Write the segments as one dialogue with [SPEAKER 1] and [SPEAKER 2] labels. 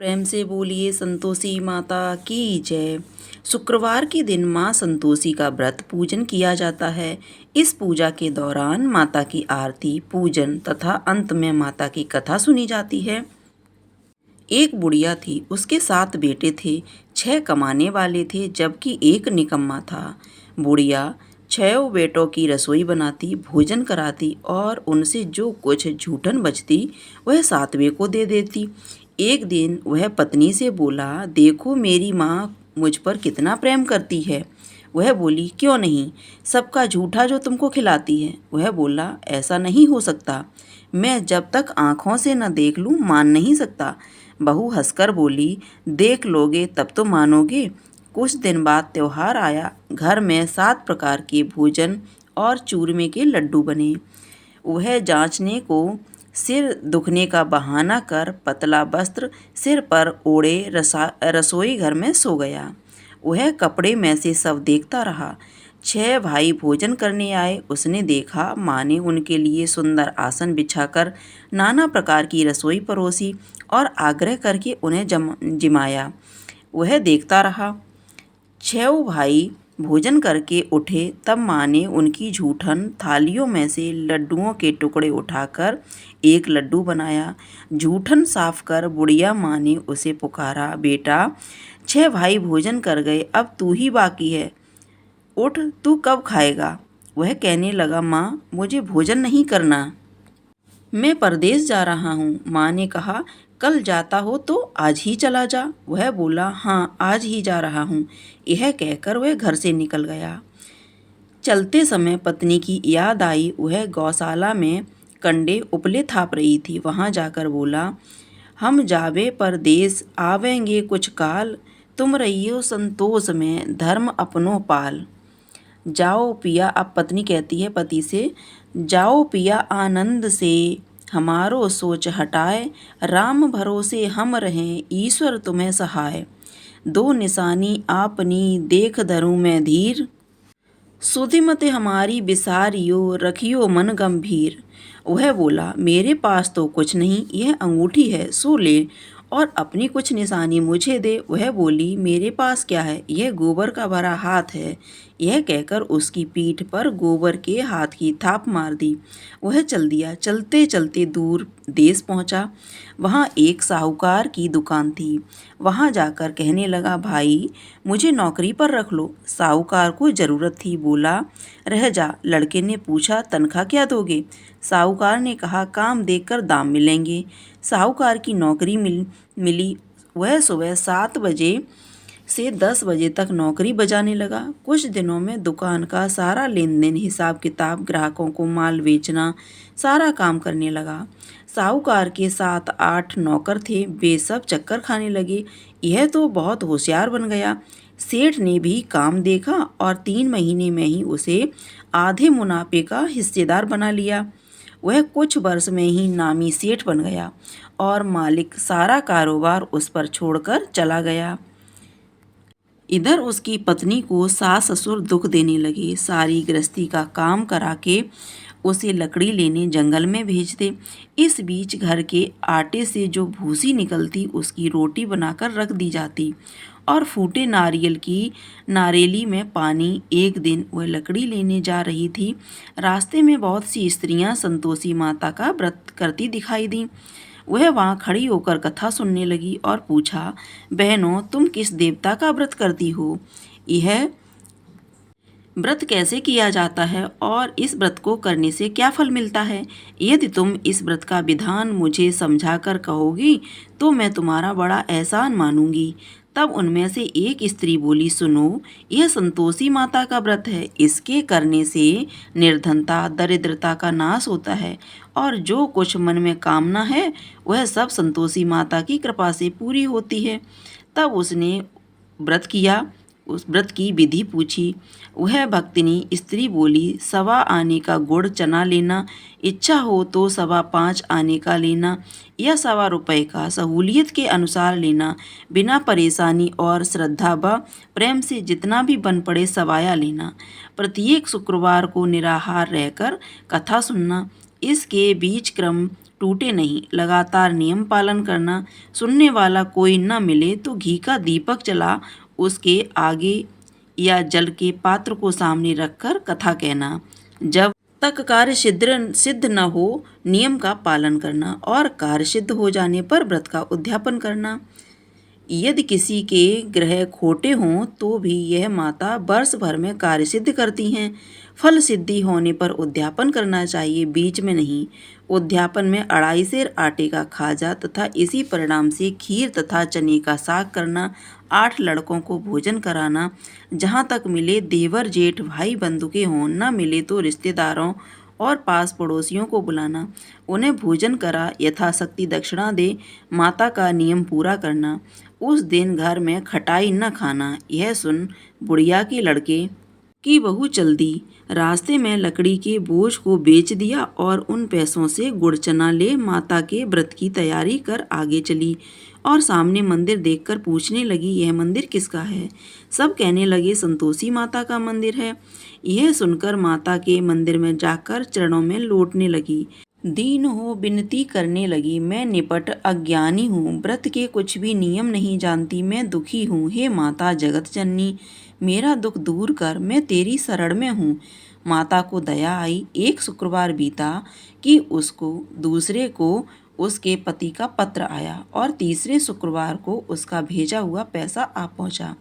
[SPEAKER 1] प्रेम से बोलिए संतोषी माता की जय। शुक्रवार के दिन माँ संतोषी का व्रत पूजन किया जाता है। इस पूजा के दौरान माता की आरती, पूजन तथा अंत में माता की कथा सुनी जाती है। एक बुढ़िया थी, उसके 7 बेटे थे। 6 कमाने वाले थे जबकि एक निकम्मा था। बुढ़िया 6 बेटों की रसोई बनाती, भोजन कराती और उनसे जो कुछ जूठन बचती वह 7वें को दे देती। एक दिन वह पत्नी से बोला, देखो मेरी माँ मुझ पर कितना प्रेम करती है। वह बोली, क्यों नहीं, सबका झूठा जो तुमको खिलाती है। वह बोला, ऐसा नहीं हो सकता, मैं जब तक आँखों से न देख लूँ मान नहीं सकता। बहू हंसकर बोली, देख लोगे तब तो मानोगे। कुछ दिन बाद त्योहार आया। घर में 7 प्रकार के भोजन और चूरमे के लड्डू बने। वह जांचने को सिर दुखने का बहाना कर पतला वस्त्र सिर पर ओढ़े रसोई घर में सो गया। वह कपड़े में से सब देखता रहा। 6 भाई भोजन करने आए। उसने देखा माँ ने उनके लिए सुंदर आसन बिछाकर नाना प्रकार की रसोई परोसी और आग्रह करके उन्हें जिमाया। वह देखता रहा। 6 भाई भोजन करके उठे तब माँ ने उनकी जूठन थालियों में से लड्डुओं के टुकड़े उठाकर एक लड्डू बनाया। जूठन साफ कर बुढ़िया माँ ने उसे पुकारा, बेटा 6 भाई भोजन कर गए, अब तू ही बाकी है, उठ, तू कब खाएगा। वह कहने लगा, माँ मुझे भोजन नहीं करना, मैं परदेश जा रहा हूँ। माँ ने कहा, कल जाता हो तो आज ही चला जा। वह बोला, हाँ आज ही जा रहा हूँ। यह कहकर वह घर से निकल गया। चलते समय पत्नी की याद आई। वह गौशाला में कंडे उपले थाप रही थी। वहाँ जाकर बोला, हम जावे परदेश आवेंगे कुछ काल, तुम रहियो संतोष में धर्म अपनो पाल। जाओ पिया, अब पत्नी कहती है पति से, जाओ पिया आनंद से हमारो सोच हटाए, राम भरोसे हम रहें ईश्वर तुम्हें सहाय। 2 निशानी आपनी देख धरूं मैं धीर, सुधिमते हमारी बिसारियो रखियो मन गंभीर। वह बोला, मेरे पास तो कुछ नहीं, यह अंगूठी है, सो ले और अपनी कुछ निशानी मुझे दे। वह बोली, मेरे पास क्या है, यह गोबर का भरा हाथ है। यह कहकर उसकी पीठ पर गोबर के हाथ की थाप मार दी। वह चल दिया। चलते चलते दूर देश पहुंचा। वहाँ एक साहूकार की दुकान थी। वहाँ जाकर कहने लगा, भाई मुझे नौकरी पर रख लो। साहूकार को ज़रूरत थी। बोला, रह जा। लड़के ने पूछा, तनख्वाह क्या दोगे। साहूकार ने कहा, काम देखकर दाम मिलेंगे। साहूकार की नौकरी मिली। वह सुबह 7 बजे से 10 बजे तक नौकरी बजाने लगा। कुछ दिनों में दुकान का सारा लेन देन, हिसाब किताब, ग्राहकों को माल बेचना, सारा काम करने लगा। साहूकार के 7-8 नौकर थे। वे सब चक्कर खाने लगे, यह तो बहुत होशियार बन गया। सेठ ने भी काम देखा और 3 महीने में ही उसे आधे मुनाफे का हिस्सेदार बना लिया। वह कुछ वर्ष में ही नामी सेठ बन गया और मालिक सारा कारोबार उस पर छोड़कर चला गया। इधर उसकी पत्नी को सास ससुर दुख देने लगे। सारी गृहस्थी का काम करा के उसे लकड़ी लेने जंगल में भेजते। इस बीच घर के आटे से जो भूसी निकलती उसकी रोटी बनाकर रख दी जाती और फूटे नारियल की नारेली में पानी। एक दिन वह लकड़ी लेने जा रही थी। रास्ते में बहुत सी स्त्रियां संतोषी माता का व्रत करती दिखाई दी। वह वहाँ खड़ी होकर कथा सुनने लगी और पूछा, बहनों तुम किस देवता का व्रत करती हो, यह व्रत कैसे किया जाता है और इस व्रत को करने से क्या फल मिलता है। यदि तुम इस व्रत का विधान मुझे समझाकर कहोगी तो मैं तुम्हारा बड़ा एहसान मानूंगी। तब उनमें से एक स्त्री बोली, सुनो, यह संतोषी माता का व्रत है। इसके करने से निर्धनता दरिद्रता का नाश होता है और जो कुछ मन में कामना है वह सब संतोषी माता की कृपा से पूरी होती है। तब उसने व्रत किया। उस व्रत की विधि पूछी। वह भक्तिनी स्त्री बोली, 1.25 आने का गुड़ चना लेना, इच्छा हो तो 5.25 आने का लेना या 1.25 रुपये का सहूलियत के अनुसार लेना, बिना परेशानी और श्रद्धा व प्रेम से जितना भी बन पड़े सवाया लेना। प्रत्येक शुक्रवार को निराहार रहकर कथा सुनना। इसके बीच क्रम टूटे नहीं, लगातार नियम पालन करना, सुनने वाला कोई न मिले तो घी का दीपक जला उसके आगे या जल के पात्र को सामने रखकर कथा कहना, जब तक कार्य सिद्ध न हो नियम का पालन करना और कार्य सिद्ध हो जाने पर व्रत का उद्यापन करना। यदि किसी के ग्रह खोटे हों तो भी यह माता वर्ष भर में कार्य सिद्ध करती हैं। फल सिद्धि होने पर उद्यापन करना चाहिए, बीच में नहीं। उद्यापन में 2.5 सेर आटे का खाजा तथा इसी परिणाम से खीर तथा चने का साग करना, 8 लड़कों को भोजन कराना, जहाँ तक मिले देवर जेठ भाई बंधु हों, न मिले तो रिश्तेदारों और पास पड़ोसियों को बुलाना, उन्हें भोजन करा यथाशक्ति दक्षिणा दे, माता का नियम पूरा करना। उस दिन घर में खटाई न खाना। यह सुन बुढ़िया के लड़के की बहू चल दी, रास्ते में लकड़ी के बोझ को बेच दिया और उन पैसों से गुड़ चना ले माता के व्रत की तैयारी कर आगे चली और सामने मंदिर देखकर पूछने लगी, यह मंदिर किसका है? सब कहने लगे, संतोषी माता का मंदिर है। यह सुनकर माता के मंदिर में जाकर चरणों में लौटने लगी, दीन हो विनती करने लगी, मैं निपट अज्ञानी हूँ, व्रत के कुछ भी नियम नहीं जानती, मैं दुखी हूँ। हे माता जगत जननी, मेरा दुख दूर कर, मैं तेरी शरण में हूँ। माता को दया आई। एक शुक्रवार बीता कि उसको दूसरे को उसके पति का पत्र आया और तीसरे शुक्रवार को उसका भेजा हुआ पैसा आ पहुँचा।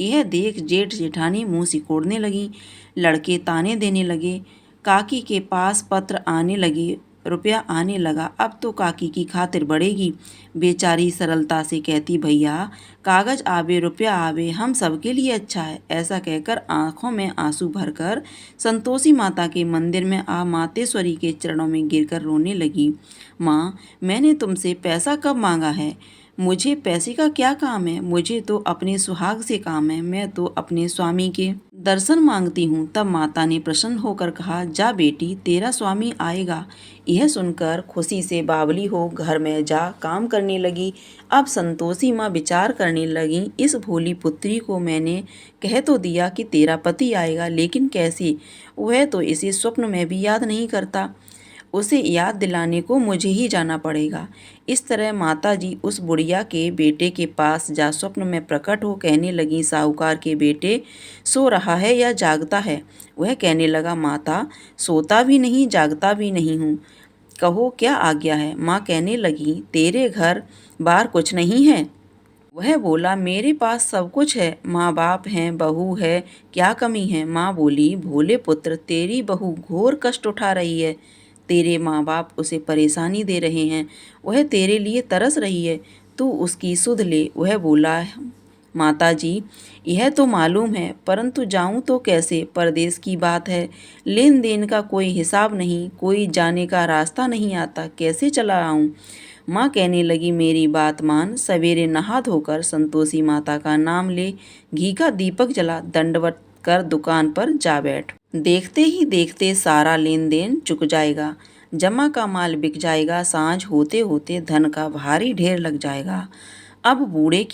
[SPEAKER 1] यह देख जेठ जेठानी मुँह सिकोड़ने लगी, लड़के ताने देने लगे, काकी के पास पत्र आने लगे, रुपया आने लगा, अब तो काकी की खातिर बढ़ेगी। बेचारी सरलता से कहती, भैया कागज आवे रुपया आवे, हम सबके लिए अच्छा है। ऐसा कहकर आंखों में आंसू भरकर संतोषी माता के मंदिर में आ मातेश्वरी के चरणों में गिरकर रोने लगी। माँ, मैंने तुमसे पैसा कब मांगा है? मुझे पैसे का क्या काम है? मुझे तो अपने सुहाग से काम है, मैं तो अपने स्वामी के दर्शन मांगती हूँ। तब माता ने प्रसन्न होकर कहा, जा बेटी, तेरा स्वामी आएगा। यह सुनकर खुशी से बावली हो घर में जा काम करने लगी। अब संतोषी माँ विचार करने लगी, इस भोली पुत्री को मैंने कह तो दिया कि तेरा पति आएगा, लेकिन कैसे? वह तो इसे स्वप्न में भी याद नहीं करता, उसे याद दिलाने को मुझे ही जाना पड़ेगा। इस तरह माता जी उस बुढ़िया के बेटे के पास जा स्वप्न में प्रकट हो कहने लगी, साहूकार के बेटे सो रहा है या जागता है? वह कहने लगा, माता सोता भी नहीं जागता भी नहीं हूँ, कहो क्या आज्ञा है? माँ कहने लगी, तेरे घर बार कुछ नहीं है? वह बोला, मेरे पास सब कुछ है, माँ बाप हैं, बहू है, क्या कमी है? माँ बोली, भोले पुत्र, तेरी बहू घोर कष्ट उठा रही है, तेरे माँ बाप उसे परेशानी दे रहे हैं, वह तेरे लिए तरस रही है, तू उसकी सुध ले। वह बोला, माता जी यह तो मालूम है, परंतु जाऊं तो कैसे? परदेश की बात है, लेन देन का कोई हिसाब नहीं, कोई जाने का रास्ता नहीं आता, कैसे चला आऊं? माँ कहने लगी, मेरी बात मान, सवेरे नहा धोकर संतोषी माता का नाम ले, घी का दीपक जला, दंडवत कर दुकान पर जा बैठ। देखते ही देखते सारा लेन देन चुक जाएगा, जमा का माल बिक जाएगा, सांझ होते होते धन का भारी ढेर लग जाएगा। अब बुढ़िया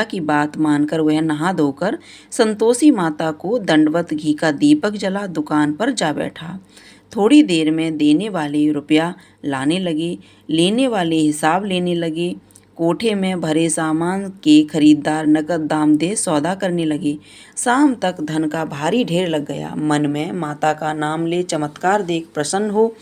[SPEAKER 1] की बात मानकर वह नहा धोकर संतोषी माता को दंडवत घी का दीपक जला दुकान पर जा बैठा। थोड़ी देर में देने वाले रुपया लाने लगे, लेने वाले हिसाब लेने लगे। कोठे में भरे सामान के खरीदार नकद दाम दे सौदा करने लगे। शाम तक धन का भारी ढेर लग गया। मन में माता का नाम ले चमत्कार देख प्रसन्न हो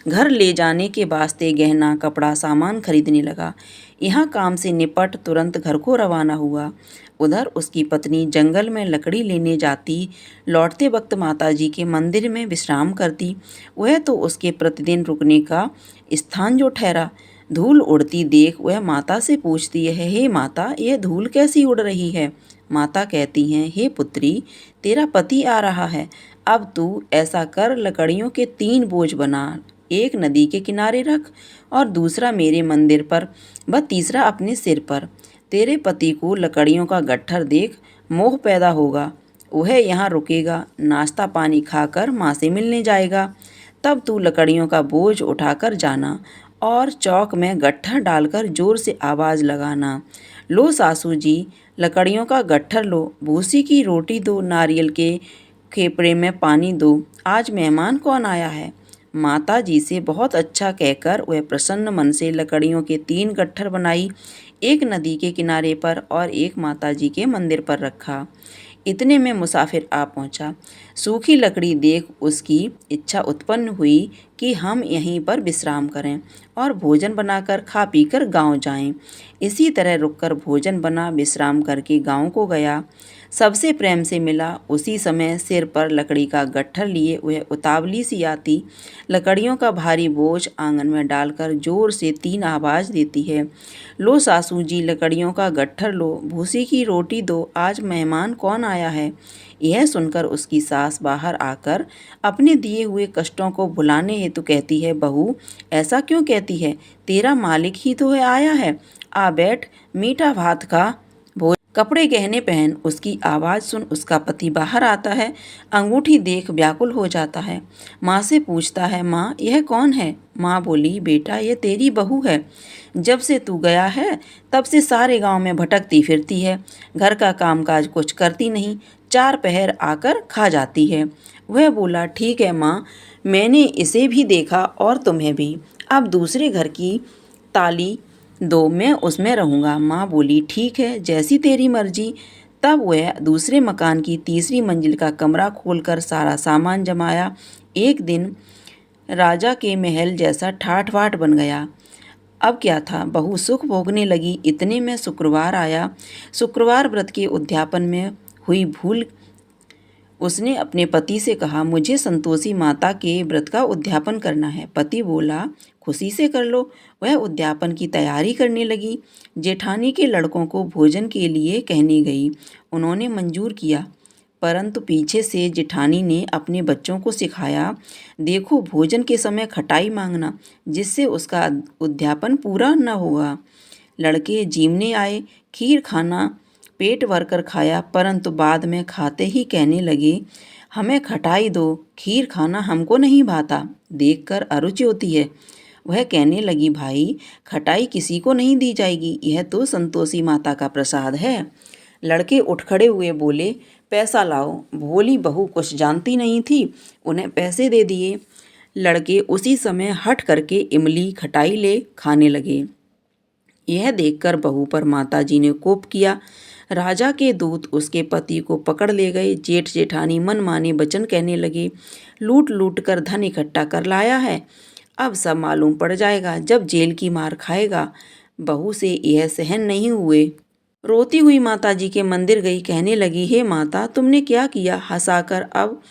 [SPEAKER 1] घर ले जाने के वास्ते गहना कपड़ा सामान खरीदने लगा। यहाँ काम से निपट तुरंत घर को रवाना हुआ। उधर उसकी पत्नी जंगल में लकड़ी लेने जाती, लौटते वक्त माताजी के मंदिर में विश्राम करती। वह तो उसके प्रतिदिन रुकने का स्थान जो ठहरा। धूल उड़ती देख वह माता से पूछती है, हे माता, यह धूल कैसी उड़ रही है? माता कहती हैं, हे पुत्री, तेरा पति आ रहा है, अब तू ऐसा कर, लकड़ियों के 3 बोझ बना, एक नदी के किनारे रख और दूसरा मेरे मंदिर पर व तीसरा अपने सिर पर। तेरे पति को लकड़ियों का गट्ठर देख मोह पैदा होगा, वह यहाँ रुकेगा, नाश्ता पानी खाकर माँ से मिलने जाएगा। तब तू लकड़ियों का बोझ उठाकर जाना और चौक में गट्ठर डालकर जोर से आवाज़ लगाना, लो सासू जी, लकड़ियों का गट्ठर लो, भूसी की रोटी दो, नारियल के खेपड़े में पानी दो, आज मेहमान कौन आया है? माता जी से बहुत अच्छा कहकर वह प्रसन्न मन से लकड़ियों के 3 गट्ठर बनाई, एक नदी के किनारे पर और एक माता जी के मंदिर पर रखा। इतने में मुसाफिर आ पहुंचा। सूखी लकड़ी देख उसकी इच्छा उत्पन्न हुई कि हम यहीं पर विश्राम करें और भोजन बनाकर खा पीकर गांव जाएं। इसी तरह रुककर भोजन बना, विश्राम करके गांव को गया। सबसे प्रेम से मिला। उसी समय सिर पर लकड़ी का गट्ठर लिए वह उतावली सी आती, लकड़ियों का भारी बोझ आंगन में डालकर जोर से 3 आवाज़ देती है, लो सासू जी लकड़ियों का गट्ठर लो, भूसी की रोटी दो, आज मेहमान कौन आया है। यह सुनकर उसकी सास बाहर आकर अपने दिए हुए कष्टों को भुलाने हेतु कहती है, बहू ऐसा क्यों कहती है, तेरा मालिक ही तो है आया है, आ बैठ, मीठा भात खा, कपड़े गहने पहन। उसकी आवाज़ सुन उसका पति बाहर आता है, अंगूठी देख व्याकुल हो जाता है। माँ से पूछता है, माँ यह कौन है। माँ बोली, बेटा ये तेरी बहू है, जब से तू गया है तब से सारे गांव में भटकती फिरती है, घर का कामकाज कुछ करती नहीं, 4 पहर आकर खा जाती है। वह बोला, ठीक है माँ, मैंने इसे भी देखा और तुम्हें भी, अब दूसरे घर की ताली दो, मैं उसमें रहूँगा। माँ बोली, ठीक है जैसी तेरी मर्जी। तब वह दूसरे मकान की तीसरी मंजिल का कमरा खोलकर सारा सामान जमाया। एक दिन राजा के महल जैसा ठाठ बाट बन गया। अब क्या था, बहू सुख भोगने लगी। इतने में शुक्रवार आया। शुक्रवार व्रत के उद्यापन में हुई भूल उसने अपने पति से कहा, मुझे संतोषी माता के व्रत का उद्यापन करना है। पति बोला, खुशी से कर लो। वह उद्यापन की तैयारी करने लगी। जेठानी के लड़कों को भोजन के लिए कहने गई। उन्होंने मंजूर किया, परंतु पीछे से जेठानी ने अपने बच्चों को सिखाया, देखो भोजन के समय खटाई मांगना, जिससे उसका उद्यापन पूरा न होगा। लड़के जीमने आए, खीर खाना पेट भरकर खाया, परंतु बाद में खाते ही कहने लगे, हमें खटाई दो, खीर खाना हमको नहीं भाता, देखकर अरुचि होती है। वह कहने लगी, भाई खटाई किसी को नहीं दी जाएगी, यह तो संतोषी माता का प्रसाद है। लड़के उठ खड़े हुए बोले, पैसा लाओ। भोली बहू कुछ जानती नहीं थी, उन्हें पैसे दे दिए। लड़के उसी समय हट करके इमली खटाई ले खाने लगे। यह देखकर बहू पर माताजी ने कोप किया। राजा के दूत उसके पति को पकड़ ले गए। जेठ जेठानी मनमाने वचन कहने लगे, लूट लूट कर धन इकट्ठा कर लाया है, अब सब मालूम पड़ जाएगा, जब जेल की मार खाएगा। बहू से यह सहन नहीं हुए। रोती हुई माताजी के मंदिर गई, कहने लगी, हे माता तुमने क्या किया, हंसाकर अब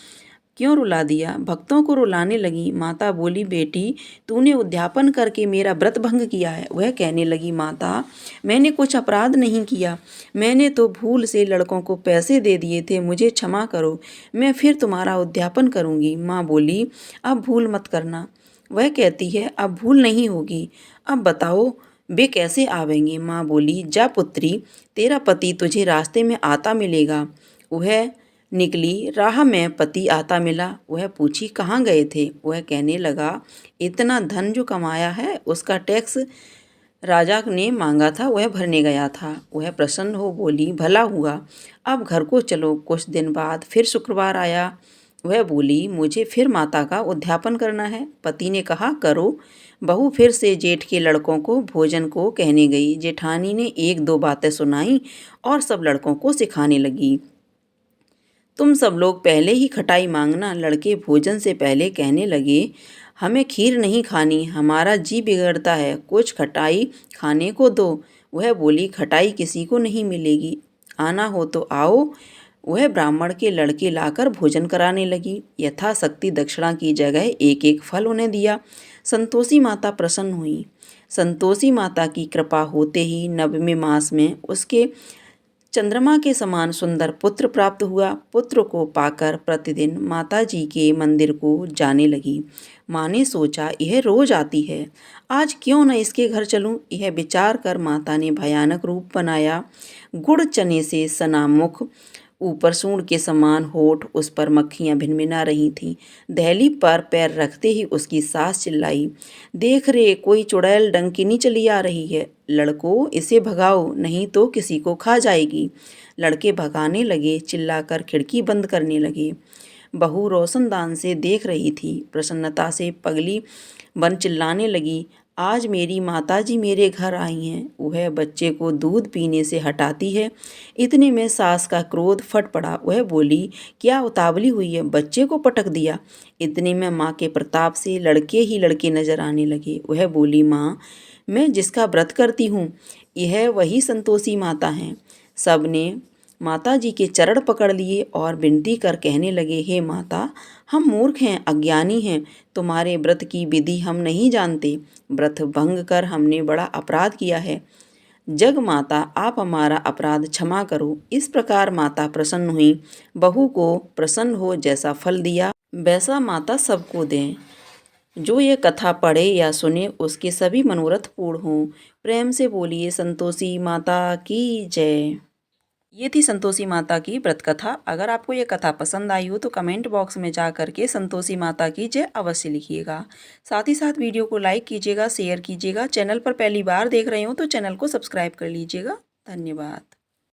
[SPEAKER 1] क्यों रुला दिया। भक्तों को रुलाने लगी। माता बोली, बेटी तूने उद्यापन करके मेरा व्रत भंग किया है। वह कहने लगी, माता मैंने कुछ अपराध नहीं किया, मैंने तो भूल से लड़कों को पैसे दे दिए थे, मुझे क्षमा करो, मैं फिर तुम्हारा उद्यापन करूंगी। माँ बोली, अब भूल मत करना। वह कहती है, अब भूल नहीं होगी, अब बताओ वे कैसे आवेंगे। माँ बोली, जा पुत्री, तेरा पति तुझे रास्ते में आता मिलेगा। वह निकली, राह में पति आता मिला। वह पूछी, कहाँ गए थे। वह कहने लगा, इतना धन जो कमाया है उसका टैक्स राजा ने मांगा था, वह भरने गया था। वह प्रसन्न हो बोली, भला हुआ, अब घर को चलो। कुछ दिन बाद फिर शुक्रवार आया। वह बोली, मुझे फिर माता का उद्यापन करना है। पति ने कहा, करो। बहू फिर से जेठ के लड़कों को भोजन को कहने गई। जेठानी ने 1-2 बातें सुनाई और सब लड़कों को सिखाने लगी, तुम सब लोग पहले ही खटाई मांगना। लड़के भोजन से पहले कहने लगे, हमें खीर नहीं खानी, हमारा जी बिगड़ता है, कुछ खटाई खाने को दो। वह बोली, खटाई किसी को नहीं मिलेगी, आना हो तो आओ। वह ब्राह्मण के लड़के लाकर भोजन कराने लगी। यथाशक्ति दक्षिणा की जगह एक एक फल उन्हें दिया। संतोषी माता प्रसन्न हुई। संतोषी माता की कृपा होते ही 9वें मास में उसके चंद्रमा के समान सुंदर पुत्र प्राप्त हुआ। पुत्र को पाकर प्रतिदिन माता जी के मंदिर को जाने लगी। माँ ने सोचा, यह रोज आती है, आज क्यों न इसके घर चलूं। यह विचार कर माता ने भयानक रूप बनाया। गुड़ चने से सना मुख, ऊपर सूंड के समान होठ, उस पर मक्खियां भिनभिना रही थीं। दहली पर पैर रखते ही उसकी सास चिल्लाई, देख रे कोई चुड़ैल डंकिनी चली आ रही है, लड़को इसे भगाओ नहीं तो किसी को खा जाएगी। लड़के भगाने लगे, चिल्लाकर खिड़की बंद करने लगे। बहू रोशनदान से देख रही थी। प्रसन्नता से पगली बन चिल्लाने लगी, आज मेरी माताजी मेरे घर आई हैं। वह बच्चे को दूध पीने से हटाती है। इतने में सास का क्रोध फट पड़ा। वह बोली, क्या उतावली हुई है, बच्चे को पटक दिया। इतने में माँ के प्रताप से लड़के ही लड़के नजर आने लगे। वह बोली, माँ, मैं जिसका व्रत करती हूँ यह वही संतोषी माता हैं। सबने माता जी के चरण पकड़ लिए और विनती कर कहने लगे, हे माता, हम मूर्ख हैं, अज्ञानी हैं, तुम्हारे व्रत की विधि हम नहीं जानते। व्रत भंग कर हमने बड़ा अपराध किया है। जग माता, आप हमारा अपराध क्षमा करो। इस प्रकार माता प्रसन्न हुई। बहू को प्रसन्न हो जैसा फल दिया वैसा माता सबको दें। जो ये कथा पढ़े या सुने उसके सभी मनोरथ पूर्ण हों। प्रेम से बोलिए संतोषी माता की जय। ये थी संतोषी माता की व्रत कथा। अगर आपको ये कथा पसंद आई हो तो कमेंट बॉक्स में जा करके संतोषी माता की जय अवश्य लिखिएगा। साथ ही साथ वीडियो को लाइक कीजिएगा, शेयर कीजिएगा। चैनल पर पहली बार देख रहे हो तो चैनल को सब्सक्राइब कर लीजिएगा। धन्यवाद।